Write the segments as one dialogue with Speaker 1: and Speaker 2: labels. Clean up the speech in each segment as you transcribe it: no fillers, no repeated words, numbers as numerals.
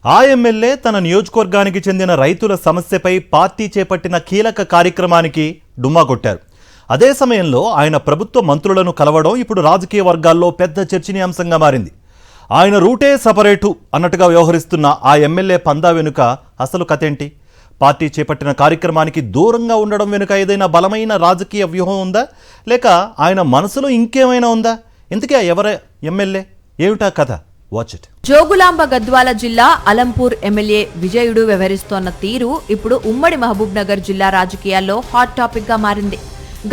Speaker 1: ఆ ఎమ్మెల్యే తన నియోజకవర్గానికి చెందిన రైతుల సమస్యపై పార్టీ చేపట్టిన కీలక కార్యక్రమానికి డుమ్మా కొట్టారు. అదే సమయంలో ఆయన ప్రభుత్వ మంత్రులను కలవడం ఇప్పుడు రాజకీయ వర్గాల్లో పెద్ద చర్చనీయాంశంగా మారింది. ఆయన రూటే సపరేటు అన్నట్టుగా వ్యవహరిస్తున్న ఆ ఎమ్మెల్యే పందా వెనుక అసలు కథేంటి? పార్టీ చేపట్టిన కార్యక్రమానికి దూరంగా ఉండడం వెనుక ఏదైనా బలమైన రాజకీయ వ్యూహం ఉందా, లేక ఆయన మనసులో ఇంకేమైనా ఉందా? ఇంతకీ ఎవరే ఎమ్మెల్యే, ఏమిటా కథ? Watch it.
Speaker 2: జోగులాంబ గద్వాల జిల్లా అలంపూర్ ఎమ్మెల్యే విజయుడు వ్యవహరిస్తోన్న తీరు ఇప్పుడు ఉమ్మడి మహబూబ్ నగర్ జిల్లా రాజకీయాల్లో హాట్ టాపిక్ గా మారింది.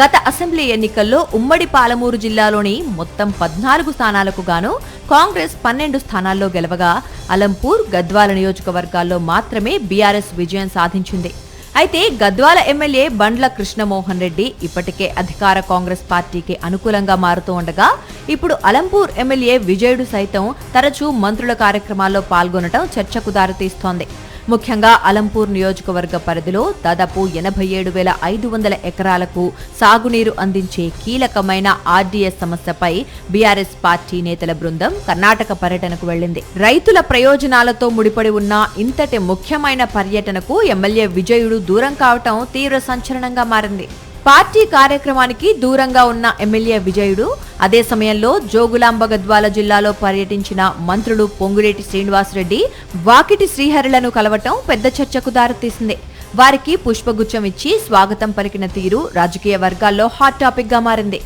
Speaker 2: గత అసెంబ్లీ ఎన్నికల్లో ఉమ్మడి పాలమూరు జిల్లాలోని మొత్తం 14 స్థానాలకు గాను కాంగ్రెస్ 12 స్థానాల్లో గెలవగా అలంపూర్, గద్వాల నియోజకవర్గాల్లో మాత్రమే బీఆర్ఎస్ విజయం సాధించింది. అయితే గద్వాల ఎమ్మెల్యే బండ్ల కృష్ణమోహన్ రెడ్డి ఇప్పటికే అధికార కాంగ్రెస్ పార్టీకి అనుకూలంగా మారుతూ ఉండగా ఇప్పుడు అలంపూర్ ఎమ్మెల్యే విజయుడు సైతం తరచూ మంత్రుల కార్యక్రమాల్లో పాల్గొనడం చర్చకు దారితీస్తోంది. ముఖ్యంగా అలంపూర్ నియోజకవర్గ పరిధిలో దాదాపు 87,500 ఎకరాలకు సాగునీరు అందించే కీలకమైన ఆర్డీఎస్ సమస్యపై బీఆర్ఎస్ పార్టీ నేతల బృందం కర్ణాటక పర్యటనకు వెళ్లింది. రైతుల ప్రయోజనాలతో ముడిపడి ఉన్న ఇంతటి ముఖ్యమైన పర్యటనకు ఎమ్మెల్యే విజయుడు దూరం కావటం తీవ్ర సంచలనంగా మారింది. పార్టీ కార్యక్రమానికి దూరంగా ఉన్న ఎమ్మెల్యే విజయుడు అదే సమయంలో జోగులాంబ గద్వాల జిల్లాలో పర్యటించిన మంత్రులు పొంగులేటి శ్రీనివాసరెడ్డి, వాకిటి శ్రీహరిలను కలవటం పెద్ద చర్చకు దారితీసింది. వారికి పుష్పగుచ్చం ఇచ్చి స్వాగతం పలికిన తీరు రాజకీయ వర్గాల్లో హాట్ టాపిక్ గా మారింది.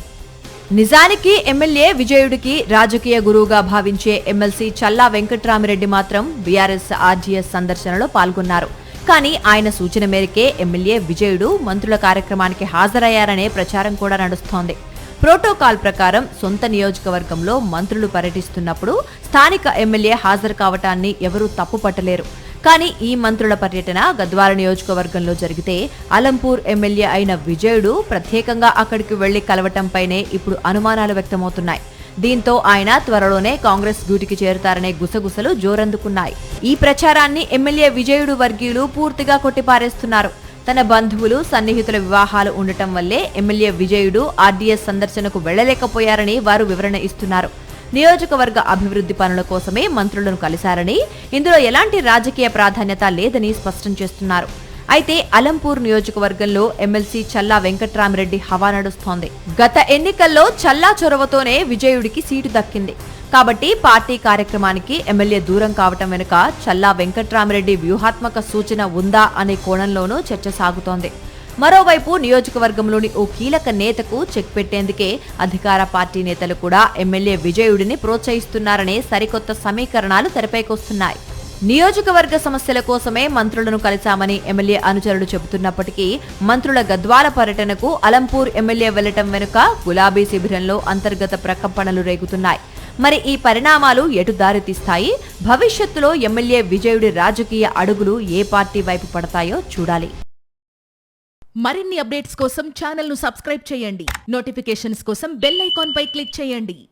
Speaker 2: నిజానికి ఎమ్మెల్యే విజయుడికి రాజకీయ గురువుగా భావించే ఎమ్మెల్సీ చల్లా వెంకట్రామిరెడ్డి మాత్రం బీఆర్ఎస్ ఆర్డీఎస్ సందర్శనలో పాల్గొన్నారు. కానీ ఆయన సూచన మేరకే ఎమ్మెల్యే విజయుడు మంత్రుల కార్యక్రమానికి హాజరయ్యారనే ప్రచారం కూడా నడుస్తోంది. ప్రోటోకాల్ ప్రకారం సొంత నియోజకవర్గంలో మంత్రులు పర్యటిస్తున్నప్పుడు స్థానిక ఎమ్మెల్యే హాజరు కావటాన్ని ఎవరూ తప్పుపట్టలేరు. కానీ ఈ మంత్రుల పర్యటన గద్వాల నియోజకవర్గంలో జరిగితే అలంపూర్ ఎమ్మెల్యే అయిన విజయుడు ప్రత్యేకంగా అక్కడికి వెళ్లి కలవటంపైనే ఇప్పుడు అనుమానాలు వ్యక్తమవుతున్నాయి. దీంతో ఆయన త్వరలోనే కాంగ్రెస్ గూటికి చేరుతారనే గుసగుసలు జోరందుకున్నాయి. ఈ ప్రచారాన్ని ఎమ్మెల్యే విజయుడు వర్గీయులు పూర్తిగా కొట్టిపారేస్తున్నారు. తన బంధువులు, సన్నిహితుల వివాహాలు ఉండటం వల్లే ఎమ్మెల్యే విజయుడు ఆర్డీఎస్ సందర్శనకు వెళ్లలేకపోయారని వారు వివరణ ఇస్తున్నారు. నియోజకవర్గ అభివృద్ధి పనుల కోసమే మంత్రులను కలిశారని, ఇందులో ఎలాంటి రాజకీయ ప్రాధాన్యత లేదని స్పష్టం చేస్తున్నారు. అయితే అలంపూర్ నియోజకవర్గంలో ఎమ్మెల్సీ చల్లా వెంకట్రామిరెడ్డి హవా నడుస్తోంది. గత ఎన్నికల్లో చల్లా చొరవతోనే విజయుడికి సీటు దక్కింది. కాబట్టి పార్టీ కార్యక్రమానికి ఎమ్మెల్యే దూరం కావటం వెనుక చల్లా వెంకట్రామిరెడ్డి వ్యూహాత్మక సూచన ఉందా అనే కోణంలోనూ చర్చ సాగుతోంది. మరోవైపు నియోజకవర్గంలోని ఓ కీలక నేతకు చెక్ పెట్టేందుకే అధికార పార్టీ నేతలు కూడా ఎమ్మెల్యే విజయుడిని ప్రోత్సహిస్తున్నారనే సరికొత్త సమీకరణాలు తెరపైకొస్తున్నాయి. నియోజకవర్గ సమస్యల కోసమే మంత్రులను కలిశామని ఎమ్మెల్యే అనుచరులు చెబుతున్నప్పటికీ మంత్రుల గద్వాల పర్యటనకు అలంపూర్ ఎమ్మెల్యే వెళ్లటం వెనుక గులాబీ శిబిరంలో అంతర్గత ప్రకంపనలు రేగుతున్నాయి. మరి ఈ పరిణామాలు ఎటు దారితీస్తాయి? భవిష్యత్తులో ఎమ్మెల్యే విజయుడి రాజకీయ అడుగులు ఏ పార్టీ వైపు పడతాయో చూడాలి.
Speaker 3: మరిన్ని అప్డేట్స్ కోసం ఛానల్ ను సబ్స్క్రైబ్ చేయండి. నోటిఫికేషన్స్ కోసం బెల్ ఐకాన్ పై క్లిక్ చేయండి.